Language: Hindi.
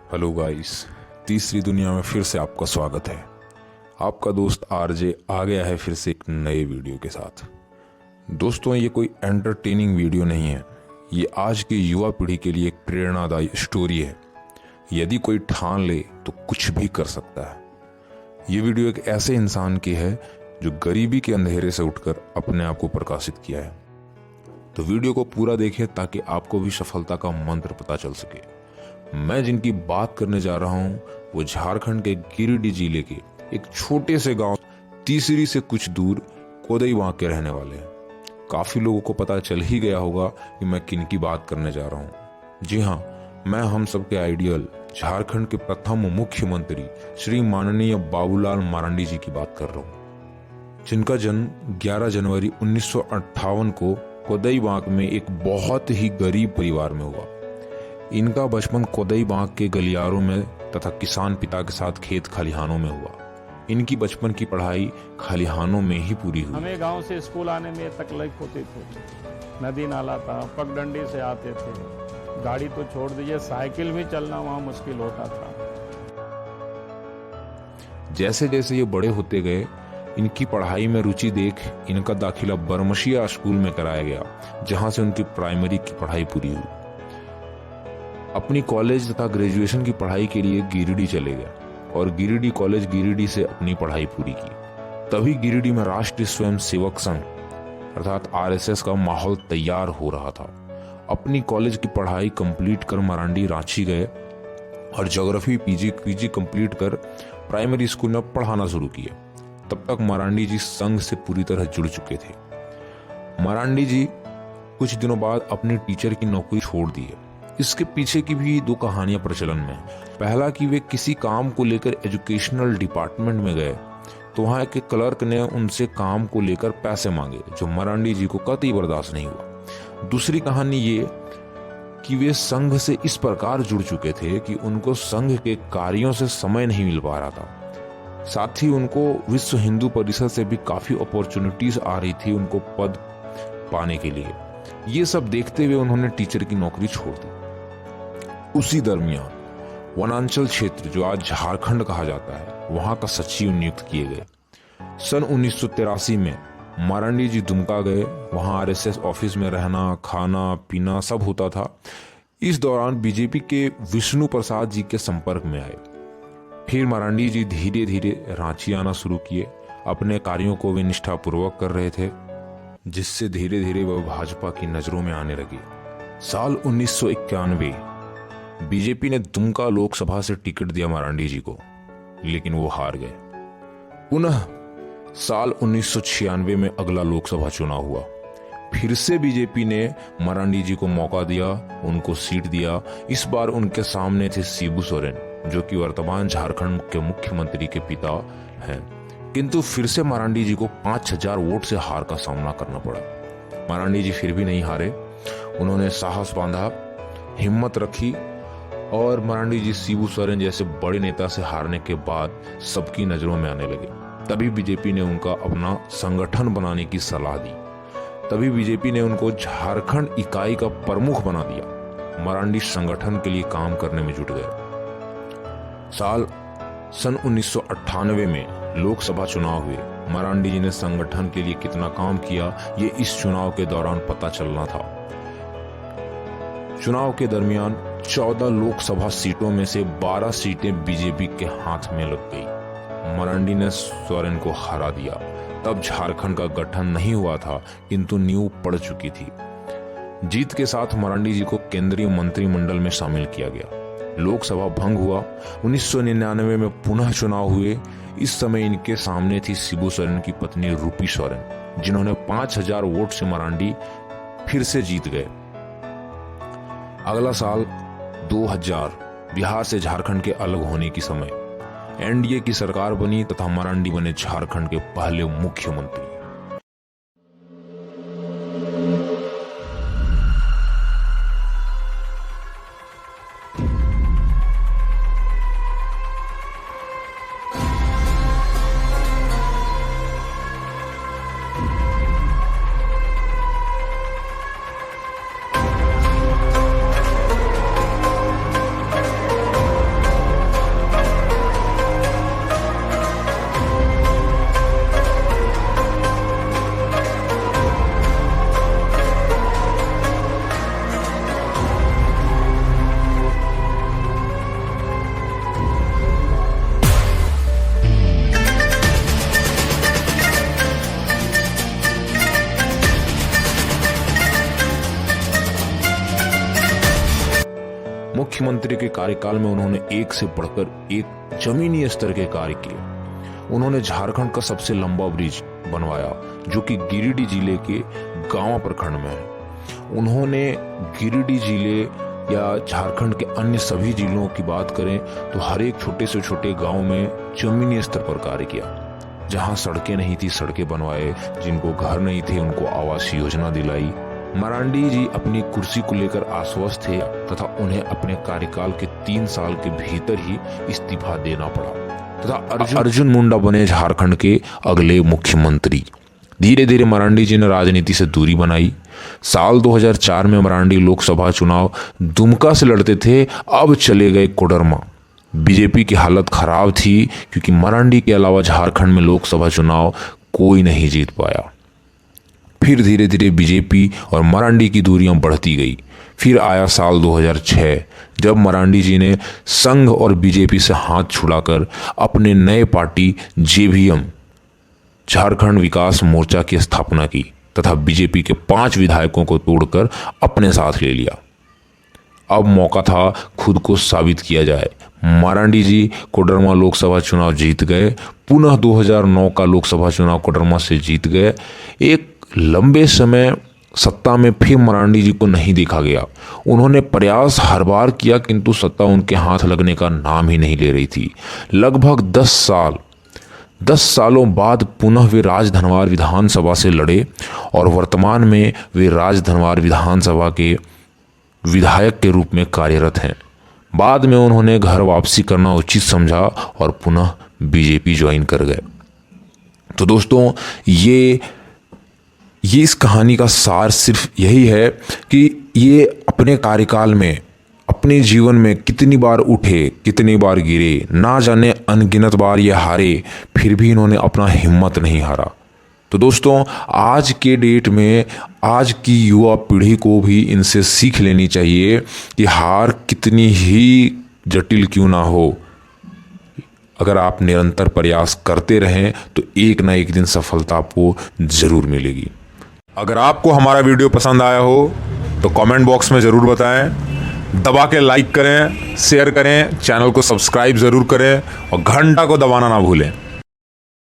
हेलो गाइस, तीसरी दुनिया में फिर से आपका स्वागत है। आपका दोस्त आरजे आ गया है फिर से एक नए वीडियो के साथ। दोस्तों, ये कोई एंटरटेनिंग वीडियो नहीं है, ये आज की युवा पीढ़ी के लिए एक प्रेरणादायी स्टोरी है। यदि कोई ठान ले तो कुछ भी कर सकता है। ये वीडियो एक ऐसे इंसान की है जो गरीबी के अंधेरे से उठकर अपने आप को प्रकाशित किया है। तो वीडियो को पूरा देखें ताकि आपको भी सफलता का मंत्र पता चल सके। मैं जिनकी बात करने जा रहा हूं वो झारखंड के गिरिडीह जिले के एक छोटे से गांव तीसरी से कुछ दूर कोदईबाग के रहने वाले हैं। काफी लोगों को पता चल ही गया होगा कि मैं किन की बात करने जा रहा हूं। जी हाँ, मैं हम सबके आइडियल झारखंड के प्रथम मुख्यमंत्री श्री माननीय बाबूलाल मरांडी जी की बात कर रहा हूं, जिनका जन्म 11 जनवरी 1958 को कोदईबाग में एक बहुत ही गरीब परिवार में हुआ। इनका बचपन कोदईबाग के गलियारों में तथा किसान पिता के साथ खेत खलिहानों में हुआ। इनकी बचपन की पढ़ाई खलिहानों में ही पूरी हुई। हमें गांव से स्कूल आने में तकलीफ होती थी। नदी नाला था, पगडंडी से आते थे। गाड़ी तो छोड़ दीजिए, साइकिल भी चलना वहां मुश्किल होता था। जैसे जैसे ये बड़े होते गए, इनकी पढ़ाई में रुचि देख इनका दाखिला बरमशिया स्कूल में कराया गया, जहां से उनकी प्राइमरी की पढ़ाई पूरी हुई। अपनी कॉलेज तथा ग्रेजुएशन की पढ़ाई के लिए गिरिडीह चले गए और गिरिडीह कॉलेज गिरिडीह से अपनी पढ़ाई पूरी की। तभी गिरिडीह में राष्ट्रीय स्वयं सेवक संघ अर्थात आरएसएस का माहौल तैयार हो रहा था। अपनी कॉलेज की पढ़ाई कंप्लीट कर मरांडी रांची गए और ज्योग्राफी पीजी कंप्लीट कर प्राइमरी स्कूल में पढ़ाना शुरू किए। तब तक मरांडी जी संघ से पूरी तरह जुड़ चुके थे। मरांडी जी कुछ दिनों बाद अपनी टीचर की नौकरी छोड़ दी। इसके पीछे की भी दो कहानियां प्रचलन में है। पहला कि वे किसी काम को लेकर एजुकेशनल डिपार्टमेंट में गए तो वहां के क्लर्क ने उनसे काम को लेकर पैसे मांगे, जो मरांडी जी को कतई बर्दाश्त नहीं हुआ। दूसरी कहानी ये कि वे संघ से इस प्रकार जुड़ चुके थे कि उनको संघ के कार्यों से समय नहीं मिल पा रहा था। साथ ही उनको विश्व हिंदू परिषद से भी काफी अपॉर्चुनिटीज आ रही थी उनको पद पाने के लिए। ये सब देखते हुए उन्होंने टीचर की नौकरी छोड़ दी। उसी दरमियान वनांचल क्षेत्र, जो आज झारखंड कहा जाता है, वहां का सचिव नियुक्त किए गए। सन 1983 में मरांडी जी दुमका गए। वहां आरएसएस ऑफिस में रहना, खाना पीना सब होता था। इस दौरान बीजेपी के विष्णु प्रसाद जी के संपर्क में आए। फिर मरांडी जी धीरे धीरे रांची आना शुरू किए। अपने कार्यों को वे निष्ठापूर्वक कर रहे थे, जिससे धीरे धीरे वह भाजपा की नजरों में आने लगे। साल 1991 बीजेपी ने दुमका लोकसभा से टिकट दिया मरांडी जी को, लेकिन वो हार गए। पुनः साल 1996 में अगला लोकसभा चुनाव हुआ। फिर से बीजेपी ने मरांडी जी को मौका दिया, उनको सीट दिया। इस बार उनके सामने थे शिबू सोरेन, जो कि वर्तमान झारखंड के मुख्यमंत्री के पिता हैं। किंतु फिर से मरांडी जी को 5000 वोट से हार का सामना करना पड़ा। मरांडी जी फिर भी नहीं हारे। उन्होंने साहस बांधा, हिम्मत रखी और मरांडी जी शिबू सोरेन जैसे बड़े नेता से हारने के बाद सबकी नजरों में आने लगे। तभी बीजेपी ने उनका अपना संगठन बनाने की सलाह दी। तभी बीजेपी ने उनको झारखंड इकाई का प्रमुख बना दिया। मरांडी संगठन के लिए काम करने में जुट गए। सन 1998 में लोकसभा चुनाव हुए। मरांडी जी ने संगठन के लिए कितना काम किया, ये इस चुनाव के दौरान पता चलना था। चुनाव के दरमियान 14 लोकसभा सीटों में से 12 सीटें बीजेपी के हाथ में लग गई। मरांडी ने सोरेन को हरा दिया। तब झारखंड का गठन नहीं हुआ था, किंतु नींव पड़ चुकी थी। जीत के साथ मरांडी जी को केंद्रीय मंत्रिमंडल में शामिल किया गया। लोकसभा भंग हुआ। 1999 में पुनः चुनाव हुए। इस समय इनके सामने थी शिबू सोरेन की पत्नी रूपी सोरेन, जिन्होंने 5000 वोट से मरांडी फिर से जीत गए। अगला साल 2000 बिहार से झारखंड के अलग होने की समय एनडीए की सरकार बनी तथा मरांडी बने झारखंड के पहले मुख्यमंत्री। मुख्यमंत्री के कार्यकाल में उन्होंने एक से बढ़कर एक जमीनी स्तर के कार्य किए। उन्होंने झारखंड का सबसे लंबा ब्रिज बनवाया जो कि गिरिडीह जिले के गांव प्रखंड में है। उन्होंने गिरिडीह जिले या झारखंड के अन्य सभी जिलों की बात करें तो हर एक छोटे से छोटे गांव में जमीनी स्तर पर कार्य किया। जहां सड़कें नहीं थी सड़कें बनवाए, जिनको घर नहीं थे उनको आवास योजना दिलाई। मरांडी जी अपनी कुर्सी को लेकर आश्वस्त थे तथा उन्हें अपने कार्यकाल के 3 साल के भीतर ही इस्तीफा देना पड़ा तथा अर्जुन मुंडा बने झारखंड के अगले मुख्यमंत्री। धीरे धीरे मरांडी जी ने राजनीति से दूरी बनाई। साल 2004 में मरांडी लोकसभा चुनाव दुमका से लड़ते थे, अब चले गए कोडरमा। बीजेपी की हालत खराब थी क्योंकि मरांडी के अलावा झारखंड में लोकसभा चुनाव कोई नहीं जीत पाया। फिर धीरे धीरे बीजेपी और मरांडी की दूरियां बढ़ती गई। फिर आया साल 2006 जब मरांडी जी ने संघ और बीजेपी से हाथ छुड़ाकर अपने नए पार्टी जेवीएम झारखंड विकास मोर्चा की स्थापना की तथा बीजेपी के 5 विधायकों को तोड़कर अपने साथ ले लिया। अब मौका था खुद को साबित किया जाए। मरांडी जी कोडरमा लोकसभा चुनाव जीत गए, पुनः 2009 का लोकसभा चुनाव कोडरमा से जीत गए। एक लंबे समय सत्ता में फिर मरांडी जी को नहीं देखा गया। उन्होंने प्रयास हर बार किया किंतु सत्ता उनके हाथ लगने का नाम ही नहीं ले रही थी। लगभग 10 सालों बाद पुनः वे राजधनवार विधानसभा से लड़े और वर्तमान में वे राजधनवार विधानसभा के विधायक के रूप में कार्यरत हैं। बाद में उन्होंने घर वापसी करना उचित समझा और पुनः बीजेपी ज्वाइन कर गए। तो दोस्तों ये इस कहानी का सार सिर्फ यही है कि ये अपने कार्यकाल में अपने जीवन में कितनी बार उठे, कितनी बार गिरे, ना जाने अनगिनत बार ये हारे, फिर भी इन्होंने अपना हिम्मत नहीं हारा। तो दोस्तों आज के डेट में आज की युवा पीढ़ी को भी इनसे सीख लेनी चाहिए कि हार कितनी ही जटिल क्यों ना हो, अगर आप निरंतर प्रयास करते रहें तो एक ना एक दिन सफलता आपको ज़रूर मिलेगी। अगर आपको हमारा वीडियो पसंद आया हो तो कमेंट बॉक्स में ज़रूर बताएं, दबा के लाइक करें, शेयर करें, चैनल को सब्सक्राइब ज़रूर करें और घंटा को दबाना ना भूलें।